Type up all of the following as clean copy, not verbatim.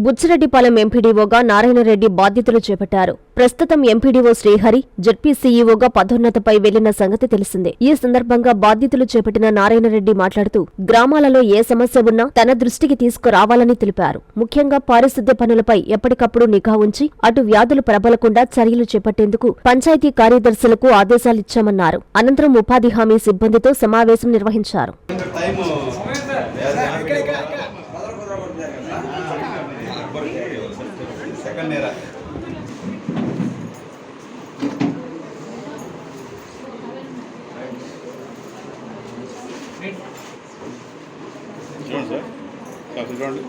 బుచ్చిరెడ్డిపాలెం ఎంపీడీఓగా నారాయణరెడ్డి బాధ్యతలు చేపట్టారు. ప్రస్తుతం ఎంపీడీఓ శ్రీహరి జడ్పీ సీఈఓగా పదోన్నతిపై వెళ్లిన సంగతి తెలిసిందే. ఈ సందర్భంగా బాధ్యతలు చేపట్టిన నారాయణరెడ్డి మాట్లాడుతూ గ్రామాలలో ఏ సమస్య ఉన్నా తన దృష్టికి తీసుకురావాలని తెలిపారు. ముఖ్యంగా పారిశుద్ధ్య పనులపై ఎప్పటికప్పుడు నిఘా ఉంచి అటు వ్యాధులు ప్రబలకుండా చర్యలు చేపట్టేందుకు పంచాయతీ కార్యదర్శులకు ఆదేశాలిచ్చామన్నారు. అనంతరం ఉపాధి హామీ సిబ్బందితో సమావేశం నిర్వహించారు. చూడండి సార్, కాఫీ చూడండి.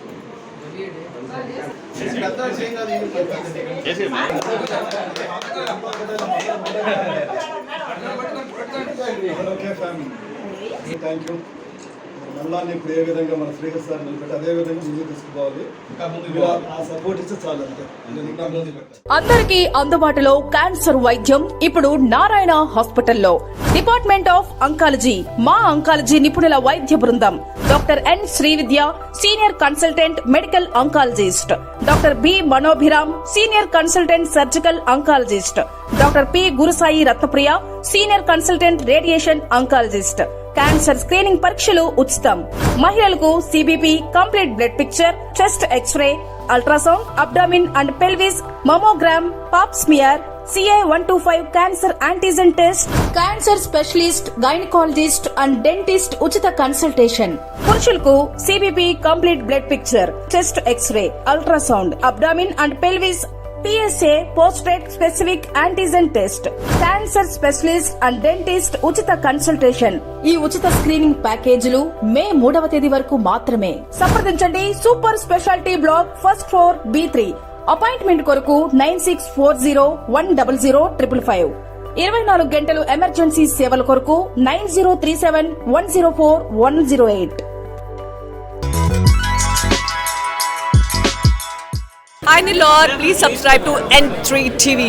Thank you. నల్లాన్ని ఇప్పుడు ఏ విధంగా మన శ్రీహరి సార్ నిలబెట్టి అదే విధంగా ముందుకు తీసుకుపోవాలి. ఆ సపోర్ట్ ఇస్తే చాలు. అందరికీ అందుబాటులో క్యాన్సర్ వైద్యం ఇప్పుడు నారాయణ హాస్పిటల్లో. డిపార్ట్మెంట్ ఆఫ్ అంకాలజీ, మా అంకాలజీ నిపుణుల వైద్య బృందం. Doctor N Srividya, senior consultant medical oncologist. Doctor B Manobhiram, senior consultant surgical oncologist. Doctor P Gurusai Ratnapriya, senior consultant radiation oncologist. Cancer screening పరీక్షలు ఉచితం. మహిళలకు CBP, complete blood picture, chest x-ray, ultrasound, abdomen and pelvis, mammogram, pap smear, CA-125 cancer antigen test, cancer specialist, gynaecologist and dentist ఉచిత కన్సల్టేషన్. పురుషులకు CBP, complete blood picture, chest x-ray, ultrasound, abdomen and pelvis, PSA పోస్ట్రేట్ specific antigen test, cancer specialist and dentist ఉచిత consultation. ఈ ఉచిత screening ప్యాకేజీలు మే 3వ తేదీ వరకు మాత్రమే. సంప్రదించండి super speciality block, first floor, B3. Appointment కొరకు 9640100555. 24 గంటలు ఎమర్జెన్సీ సేవల కొరకు 9037104108. Hi Nilor, please subscribe to N3 TV.